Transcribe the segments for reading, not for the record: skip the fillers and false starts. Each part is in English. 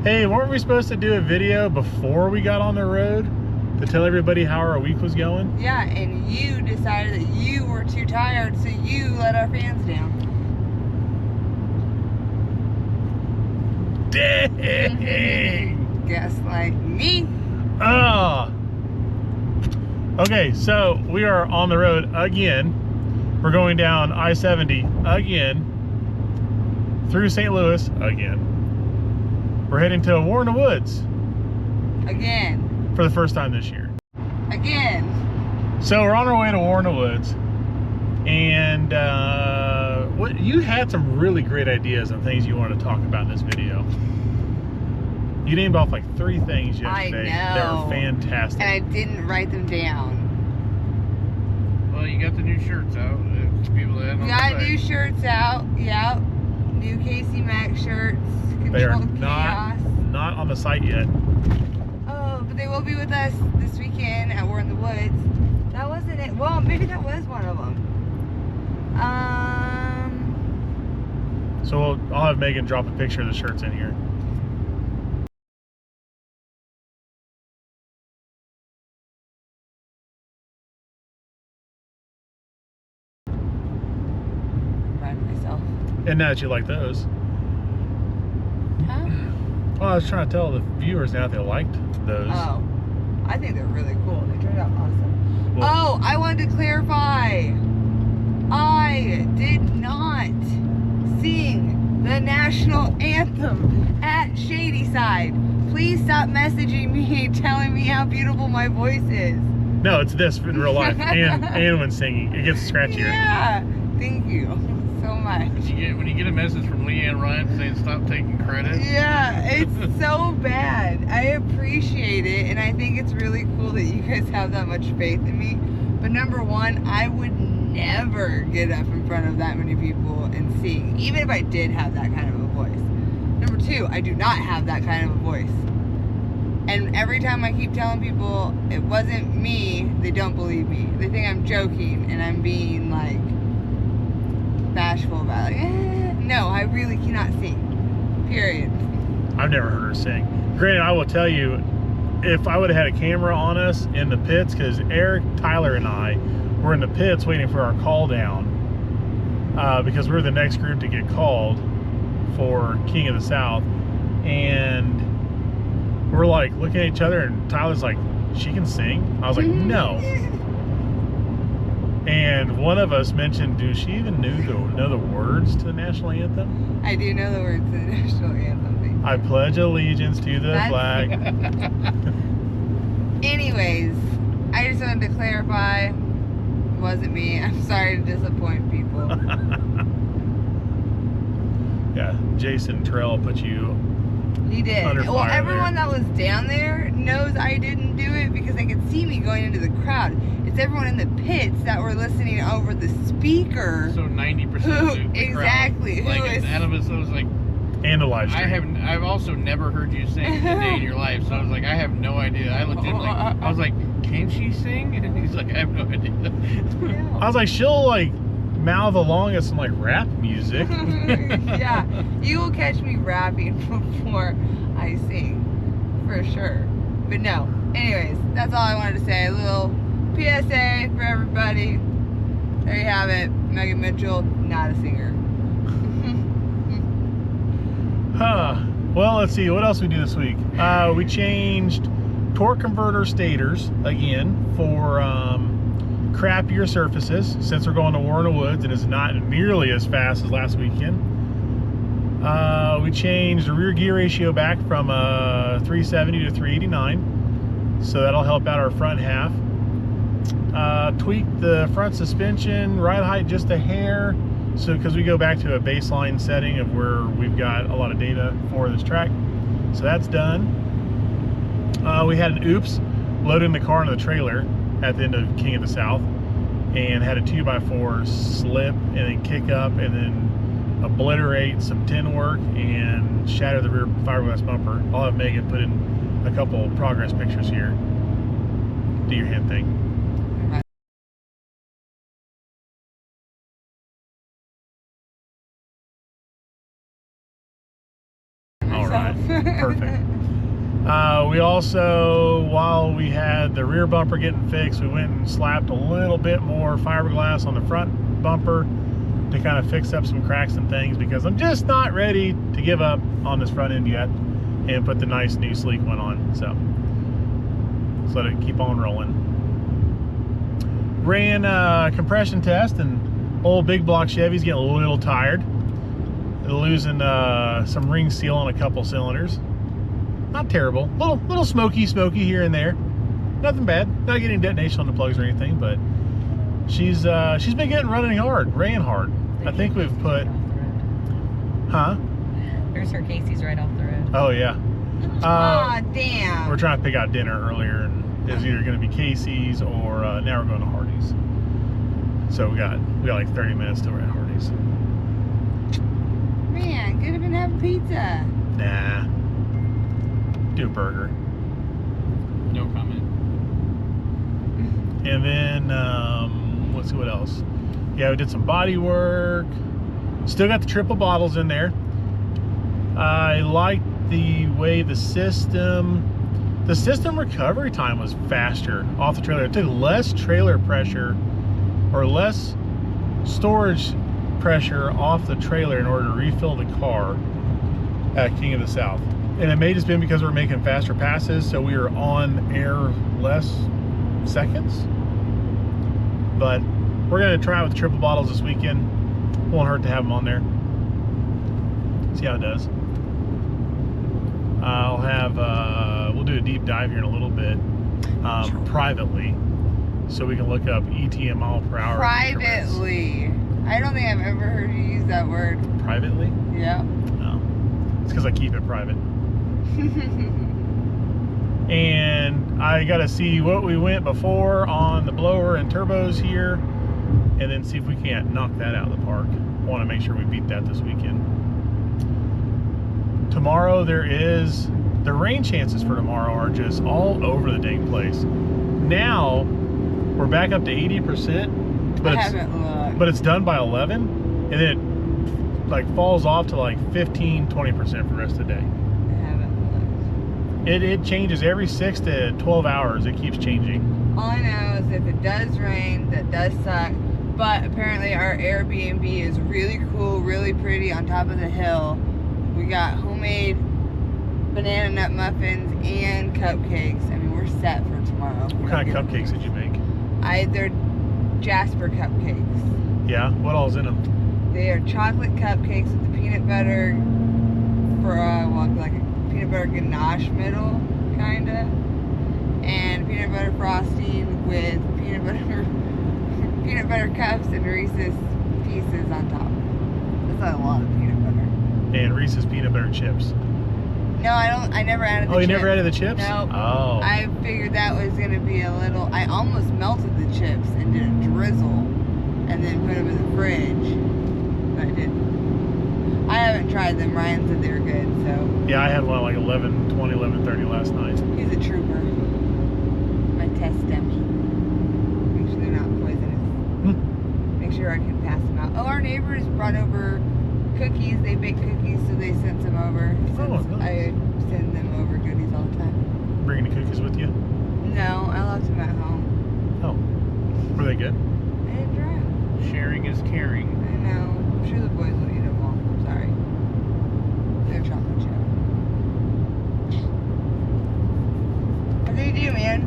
Hey, weren't we supposed to do a video before we got on the road to tell everybody how our week was going? Yeah, and you decided that you were too tired, so you let our fans down. Dang! Gaslight me. Okay, so we are on the road again. We're going down I-70 again, through St. Louis again. We're heading to War in the Woods. Again. For the first time this year. Again. So we're on our way to War in the Woods. And you had some really great ideas and things you wanted to talk about in this video. You named off like 3 things yesterday. I know. That were fantastic. And I didn't write them down. Well, you got the new shirts out. People that We got new shirts out. Yep. New Casey Max shirts. They are Controlled Chaos. not on the site yet. Oh, but they will be with us this weekend at War in the Woods. That wasn't it. Well, maybe that was one of them. So I'll have Megan drop a picture of the shirts in here. Proud of myself. And now that you like those. Huh? Well, I was trying to tell the viewers now they liked those. Oh, I think they're really cool. They turned out awesome. Well, Oh, I wanted to clarify. I did not sing the national anthem at Shadyside. Please stop messaging me telling me how beautiful my voice is. no, it's this in real life and when singing. It gets scratchier. Yeah, thank you so much. When you get a message from Leanne Ryan saying stop taking credit. Yeah, it's so bad. I appreciate it, and I think it's really cool that you guys have that much faith in me. But number one, I would never get up in front of that many people and sing, even if I did have that kind of a voice. Number two, I do not have that kind of a voice. And every time I keep telling people it wasn't me, they don't believe me. They think I'm joking and I'm being like bashful about it. No, I really cannot sing. Period. I've never heard her sing. Granted, I will tell you, if I would have had a camera on us in the pits, because Eric, Tyler, and I were in the pits waiting for our call down, because we're the next group to get called for King of the South, and we're like looking at each other, and Tyler's like, she can sing? I was like, no. And one of us mentioned, do she even know the words to the national anthem? I do know the words to the national anthem. I pledge allegiance to the flag. Anyways, I just wanted to clarify, it wasn't me. I'm sorry to disappoint people. Yeah, Jason Terrell put you He did. under Well, fire everyone there. that was down there knows I didn't do it because they could see me going into the crowd. It's everyone in the pits that were listening over the speaker. So 90% of the exactly, crowd. who Like, is- out of us, I was like, And the live stream. I've also never heard you sing a day in your life, so I was like, I have no idea. I legitimately, I was like, can she sing? And he's like, I have no idea. Yeah. I was like, she'll like mouth along at some like rap music. Yeah, you will catch me rapping before I sing, for sure. But no, anyways, that's all I wanted to say. A little PSA for everybody. There you have it. Megan Mitchell, not a singer. Well, let's see, what else we do this week? We changed torque converter stators again for crappier surfaces, since we're going to War in the Woods and it's not nearly as fast as last weekend. We changed the rear gear ratio back from 370 to 389, so that'll help out our front half. Tweaked the front suspension ride height just a hair, so because we go back to a baseline setting of where we've got a lot of data for this track, so that's done. We had an oops loading the car into the trailer at the end of King of the South, and had a 2x4 slip and then kick up and then obliterate some tin work and shatter the rear fiberglass bumper. I'll have Megan put in a couple progress pictures here. Do your hand thing. myself. Right. Perfect. We also, while we had the rear bumper getting fixed, we went and slapped a little bit more fiberglass on the front bumper to kind of fix up some cracks and things, because I'm just not ready to give up on this front end yet and put the nice new sleek one on. So let's let it keep on rolling. Ran a compression test, and old big block Chevy's getting a little tired. Losing some ring seal on a couple cylinders. Not terrible. Little smoky here and there. Nothing bad. Not getting detonation on the plugs or anything, but she's been getting running hard, ran hard. I think we've put, huh? There's her Casey's right off the road. Oh yeah. Aw, damn. We're trying to pick out dinner earlier, and it was either going to be Casey's or now we're going to Hardee's. So we got like 30 minutes till we're at Hardee's. Man, could have been having pizza. Nah. Do a burger. No comment. And then let's see what else. Yeah, we did some body work. Still got the triple bottles in there. I liked the way the system recovery time was faster off the trailer. It took less trailer pressure or less storage pressure off the trailer in order to refill the car at King of the South. And it may just been because we're making faster passes, so we were on air less seconds. But we're gonna try it with triple bottles this weekend. Won't hurt to have them on there. See how it does. I'll have we'll do a deep dive here in a little bit, privately, so we can look up ETM mile per hour. Privately. I don't think I've ever heard you use that word. Privately? Yeah. No. It's because I keep it private. And I got to see what we went before on the blower and turbos here, and then see if we can't knock that out of the park. I want to make sure we beat that this weekend. Tomorrow the rain chances for tomorrow are just all over the dang place. Now we're back up to 80%, but it's done by 11, and then it like falls off to like 15-20% for the rest of the day. It changes every 6 to 12 hours. It keeps changing. All I know is if it does rain, that does suck. But apparently our Airbnb is really cool, really pretty on top of the hill. We got homemade banana nut muffins and cupcakes. I mean, we're set for tomorrow. What kind of cupcakes did you make? They're Jasper cupcakes. Yeah? What all's in them? They are chocolate cupcakes with the peanut butter for like a peanut butter ganache middle, kinda, and peanut butter frosting with peanut butter cups and Reese's pieces on top. That's a lot of peanut butter. And Reese's peanut butter chips. No, I never added the chips. Oh, you never added the chips? No. Oh. I figured that was gonna be a little. I almost melted the chips and did a drizzle, and then put them in the fridge, but I didn't. I haven't tried them. Ryan said they were good, so. Yeah, I had one at like 11:30 last night. He's a trooper. My test dummy. Make sure they're not poisonous. Make sure I can pass them out. Oh, our neighbors brought over cookies. They bake cookies, so they sent some over. Oh, nice. I send them over goodies all the time. Bringing the cookies with you? No, I left them at home. Oh. Were they good? I didn't try them. Sharing is caring. I know. I'm sure the boys will eat them all. I'm sorry. They're chocolate chip. What do you do, man?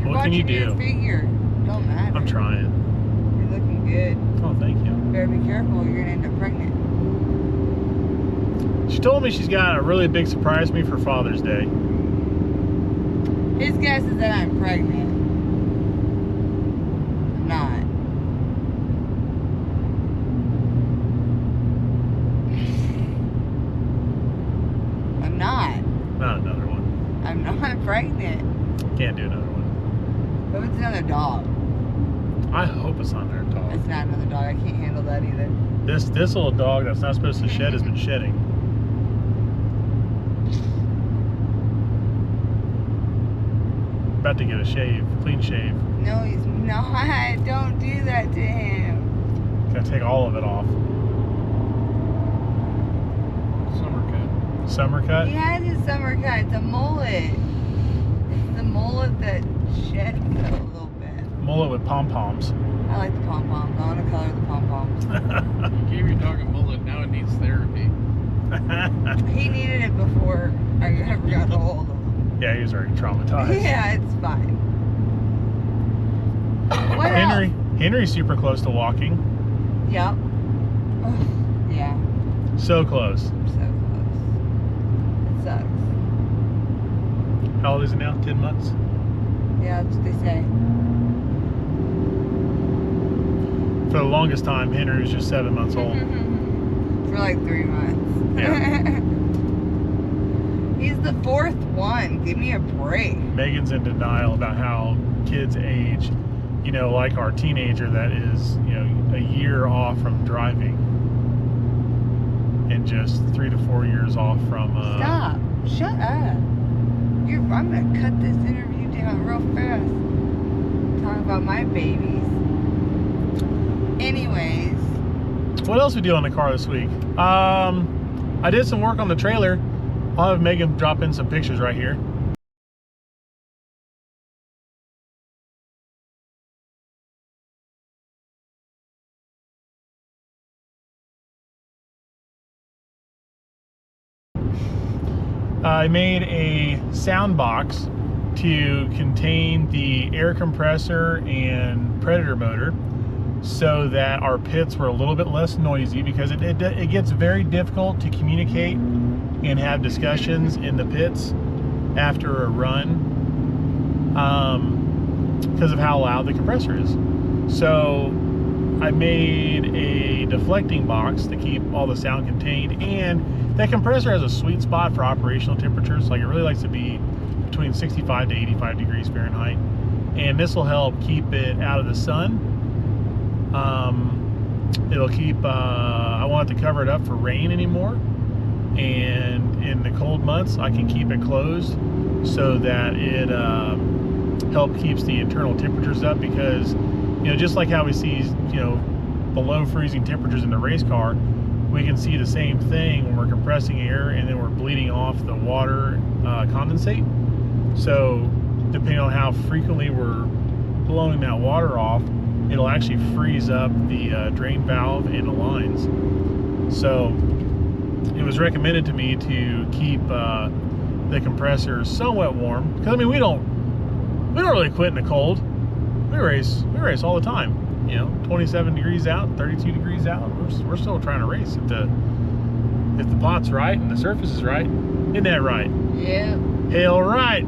You're What can you watching your do? figure. Don't matter. I'm trying. You're looking good. Oh, thank you. Better be careful. You're gonna end up pregnant. She told me she's got a really big surprise for me for Father's Day. His guess is that I'm pregnant. I'm not. I'm not. Not another one. I'm not pregnant. Can't do another one. But it's another dog. I hope it's not another dog. It's not another dog. I can't handle that either. This little dog that's not supposed to shed has been shedding. About to get a shave, clean shave. No, he's not. Don't do that to him. Gotta take all of it off. Summer cut. Summer cut? He has his summer cut. It's a mullet. It's the mullet that sheds a little bit. Mullet with pom-poms. I like the pom-poms. I want to color the pom-poms. You gave your dog a mullet, now it needs therapy. He needed it before I ever got a hold of him. Yeah, he was already traumatized. Yeah, it's fine. What else? Henry's super close to walking. Yep. Oh, yeah. So close. So close. It sucks. How old is he now? 10 months? Yeah, that's what they say. For the longest time, Henry was just 7 months old. For like 3 months. Yeah. He's the 4th one. Give me a break. Megan's in denial about how kids age. You know, like our teenager that is, you know, a year off from driving. And just 3 to 4 years off from... Stop. Shut up. I'm going to cut this interview down real fast. Talk about my babies. Anyways. What else we do on the car this week? I did some work on the trailer. I'll have Megan drop in some pictures right here. I made a sound box to contain the air compressor and Predator motor so that our pits were a little bit less noisy, because it gets very difficult to communicate and have discussions in the pits after a run because of how loud the compressor is. So I made a deflecting box to keep all the sound contained, and that compressor has a sweet spot for operational temperatures. Like, it really likes to be between 65 to 85 degrees Fahrenheit, and this will help keep it out of the sun. It'll keep, I want it to cover it up for rain anymore, and in the cold months I can keep it closed so that it keeps the internal temperatures up, because, you know, just like how we see, you know, below freezing temperatures in the race car, we can see the same thing when we're compressing air and then we're bleeding off the water condensate. So depending on how frequently we're blowing that water off, it'll actually freeze up the drain valve and the lines. So it was recommended to me to keep the compressor somewhat warm, because I mean, we don't really quit in the cold. We race all the time. You know, 27 degrees out, 32 degrees out. We're still trying to race if the pot's right and the surface is right. Isn't that right? Yeah. Hell right.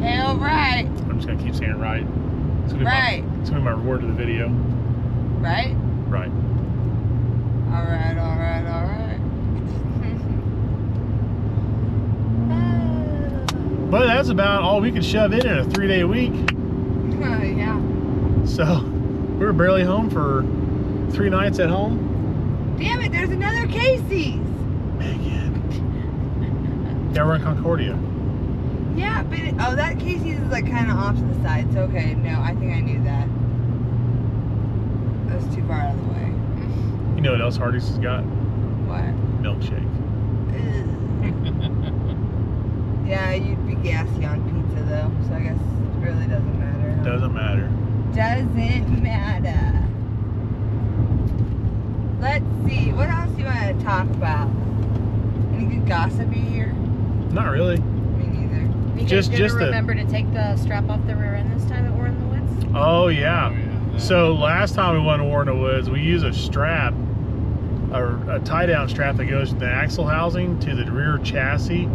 Hell right. I'm just gonna keep saying right. It's gonna be Right. it's gonna be my reward to the video. Right? Right. All right, all right, all right. But that's about all we could shove in a 3-day week. Yeah. So we were barely home for 3 nights at home. Damn it, there's another Casey's. Megan. Yeah, we're in Concordia. Yeah, but oh, that Casey's is like kind of off to the side. So okay, no, I think I knew that. That was too far out of the way. You know what else Hardee's has got? What? Milkshake. Ugh. Yeah, you'd be gassy on pizza though, so I guess it really doesn't matter. Huh? Doesn't matter. Doesn't matter. Let's see, what else do you want to talk about? Any good gossip you hear? Not really. Me neither. You guys Just gonna the- remember to take the strap off the rear end this time at War in the Woods? Oh yeah. Oh, yeah. So last time we went to War in the Woods, we used a strap, a tie-down strap that goes from the axle housing to the rear chassis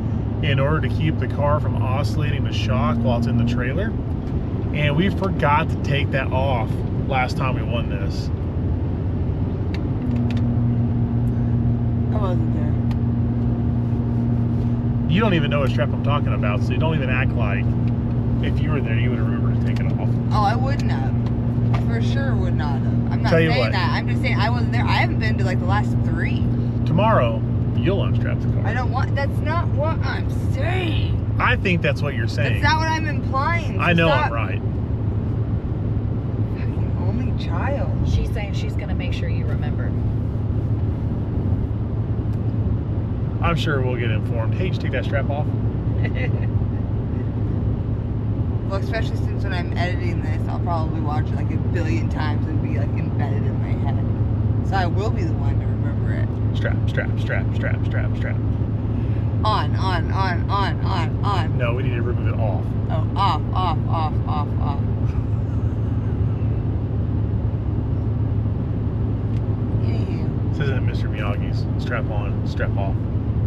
in order to keep the car from oscillating the shock while it's in the trailer. And we forgot to take that off last time we won this. I wasn't there. You don't even know what strap I'm talking about, so you don't even act like if you were there you would remember to take it off. Oh, I wouldn't have. For sure would not have. I'm not Tell you saying what. that. I'm just saying I wasn't there. I haven't been to like the last 3. Tomorrow, you'll unstrap the car. I don't want, that's not what I'm saying. I think that's what you're saying. That's not what I'm implying. So I know stop. I'm right. Fucking only child. She's saying she's gonna make sure you remember. I'm sure we'll get informed. Hey, did you take that strap off? Well, especially since when I'm editing this, I'll probably watch it like a billion times and be like embedded in my head. So I will be the one to remember it. Strap, strap, strap, strap, strap, strap. On. No, we need to remove it off. Oh, off. Anywho, This isn't Mr. Miyagi's. Strap on, strap off.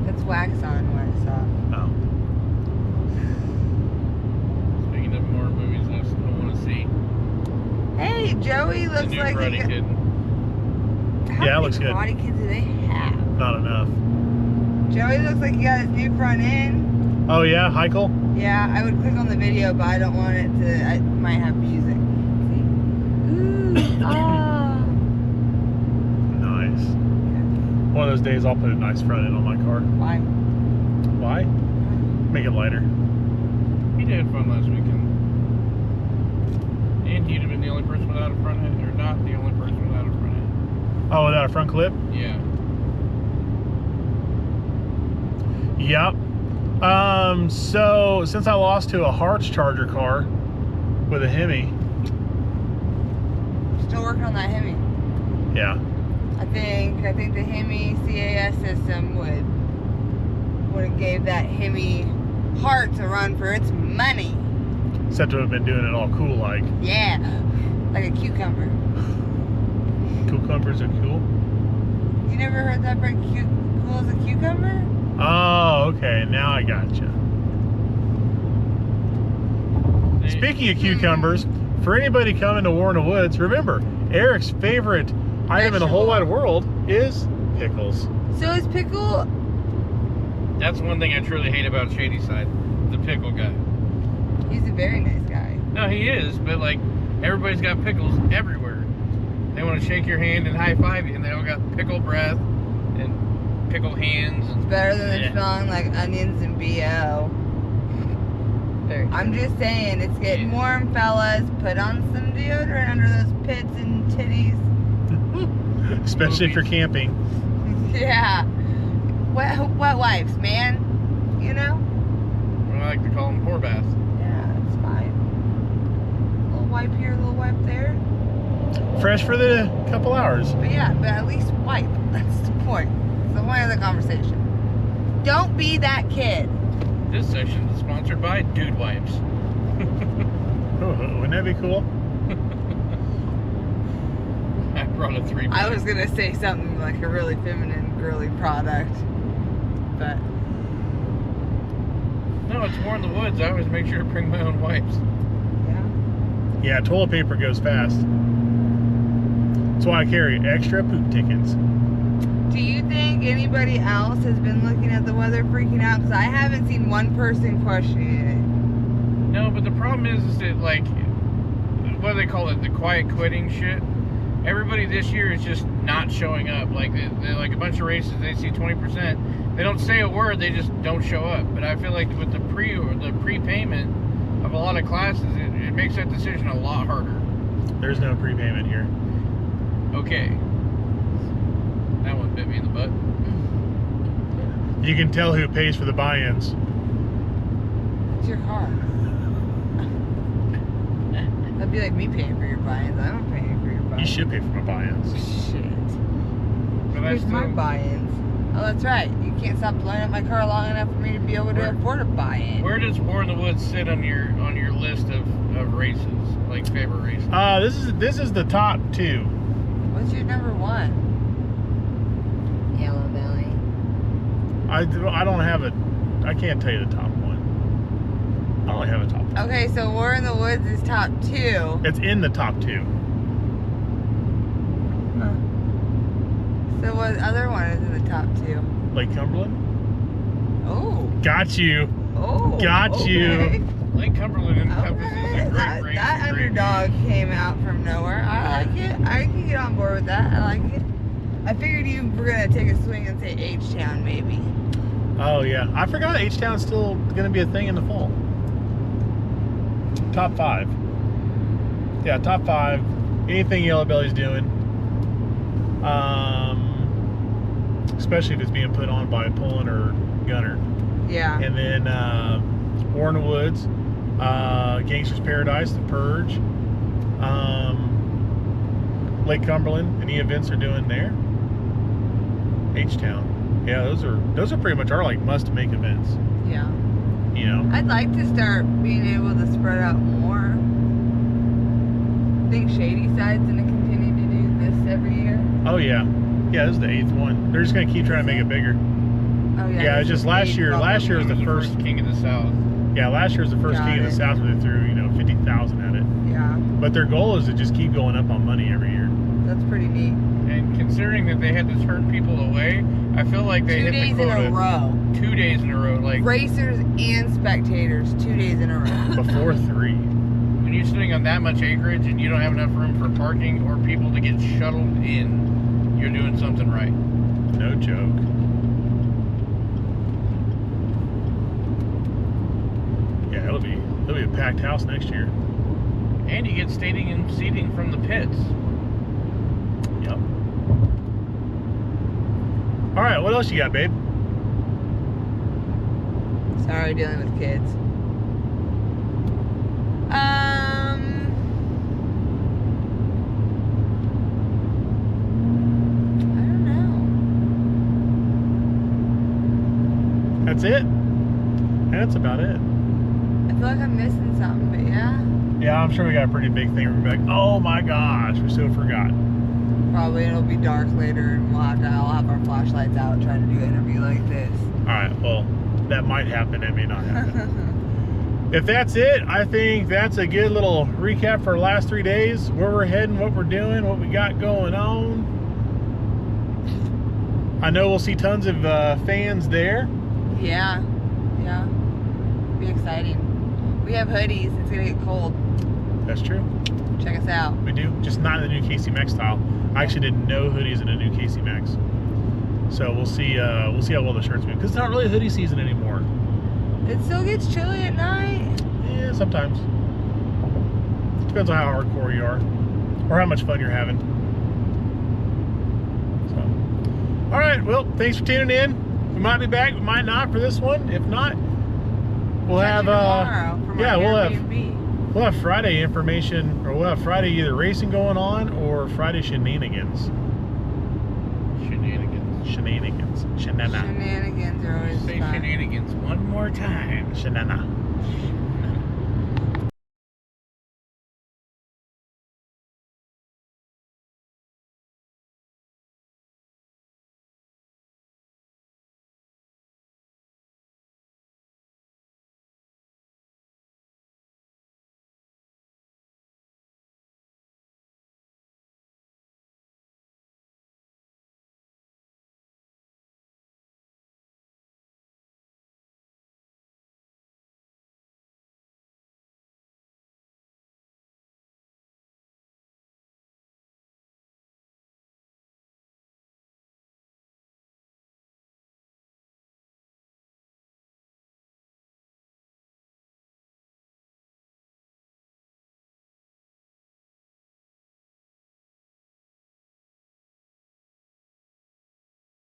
that's wax on, wax off. Oh. Speaking of more movies I want to see. Hey, Joey The looks new like Karate Kid. How Yeah, it many looks good. Karate Kids do they have? Not enough. Joey looks like he got his new front end. Oh yeah, Heichel? Yeah, I would click on the video, but I don't want it to. I might have music. See? Ooh, ah. Nice. One of those days I'll put a nice front end on my car. Why? Why? Make it lighter. He had fun last weekend. And he'd have been the only person without a front end, or not the only person without a front end. Oh, without a front clip? Yeah. Yep. So since I lost to a Harts Charger car with a Hemi, Still working on that Hemi. yeah. I think the Hemi CAS system would have gave that Hemi Hearts a run for its money. Except to have been doing it all cool like. Yeah, like a cucumber. Cucumbers are cool? You never heard that break? Cool as a cucumber? Oh, okay. Now I gotcha. Speaking of cucumbers, for anybody coming to War in the Woods, remember, Eric's favorite item in the whole wide world is pickles. So is pickle? That's one thing I truly hate about Shady Side. The pickle guy. He's a very nice guy. No, he is, but like, everybody's got pickles everywhere. They want to shake your hand and high five you, and they all got pickle breath and pickle hands. It's And, better than Yeah. smelling like onions and BO. Very true. I'm just saying, it's getting warm, fellas. Put on some deodorant under those pits and titties. Especially if you're camping. Yeah. Wet wipes, man. You know? I like to call them poor baths. Yeah, it's fine. Little wipe here, little wipe there. Fresh for the couple hours. But yeah, but at least wipe. That's the point. It's the point of the conversation. Don't be that kid. This section is sponsored by Dude Wipes. Wouldn't that be cool? I brought a 3-pack. I was gonna say something like a really feminine, girly product, but No, it's War in the Woods. I always make sure to bring my own wipes. yeah. Yeah, toilet paper goes fast. That's why I carry extra poop tickets. Do you think anybody else has been looking at the weather freaking out? Because I haven't seen one person questioning No, but the problem is that, like, what do they call it? The quiet quitting shit. Everybody this year is just not showing up. Like, they're like a bunch of races, they see 20%. They don't say a word, they just don't show up. But I feel like with the prepayment of a lot of classes, it makes that decision a lot harder. There's no prepayment here. Okay. That one bit me in the butt. You can tell who pays for the buy-ins. it. It's your car. That'd be like me paying for your buy-ins. I'm not paying for your You buy-ins. should pay for my buy-ins. Shit. But I Here's my still, buy-ins. Oh, that's right. You can't stop blowing up my car long enough for me to be able to afford a buy-in. where does War in the Woods sit on your list of races, like favorite races? This is the top 2. What's your number 1? Yellow Belly. I don't have a. I can't tell you the top one. I only have a top 1. Okay, so War in the Woods is top 2. It's in the top 2. So what other one is in the top 2? Lake Cumberland. Oh. Got you. Oh. Got you. okay. Lake Cumberland encompasses Okay. a great That, race. that and great underdog came out from nowhere. I like it. I can get on board with that. I like it. I figured you were gonna take a swing and say H-Town maybe. Oh yeah, I forgot H-Town's still gonna be a thing in the fall. Top 5. Yeah, top 5. Anything Yellow Belly's doing. especially if it's being put on by Pullen or Gunner. Yeah. And then War in the Woods, Gangster's Paradise, The Purge, Lake Cumberland. Any events they're doing there? H-Town. Yeah, those are pretty much our like must-make events. Yeah. You know. I'd like to start being able to spread out more. I think Shady Side's gonna continue to do this every year. Oh yeah, yeah. This is the 8th one. They're just gonna keep trying to make it bigger. Oh yeah. Yeah, it's this just is last big year. Last year was the The first. King of the South. Yeah, last year was the first Got King of the it. South where they threw 50,000 at it. Yeah, But their goal is to just keep going up on money every year. that's pretty neat. And considering that they had to turn people away, I feel like they 2 hit days the in quota. a row. 2 days in a row. Like Racers and spectators, 2 days in a row. Before 3. when you're sitting on that much acreage and you don't have enough room for parking or people to get shuttled in, you're doing something right. No joke. Yeah, it'll be a packed house next year. And you get standing and seating from the pits. Yep. All right, what else you got, babe? Sorry, dealing with kids. I don't know. That's it. That's about it. I feel like I'm missing something, but yeah. Yeah, I'm sure we got a pretty big thing. We're gonna be like, oh my gosh, we so forgot. Probably it'll be dark later and I'll have our flashlights out trying to do an interview like this. All right, well, that might happen. It may not happen. If that's it, I think that's a good little recap for the last 3 days, where we're heading, what we're doing, what we got going on. I know we'll see tons of fans there. Yeah. Yeah. Be exciting. We have hoodies. It's gonna get cold. That's true. Check us out. We do, just not in the new KC Maxx style. I actually did no hoodies in a new KC Maxx. So we'll see how well the shirts move, because it's not really hoodie season anymore. It still gets chilly at night. Yeah, sometimes. Depends on how hardcore you are, or how much fun you're having. So, all right. Well, thanks for tuning in. We might be back. We might not for this one. If not, we'll Catch have you tomorrow from yeah, our we'll have Airbnb. we'll have Friday information, or we'll have Friday either racing going on or Friday shenanigans. Shenanigans. Shenanigans are always Say fun. shenanigans one more time. Shenana.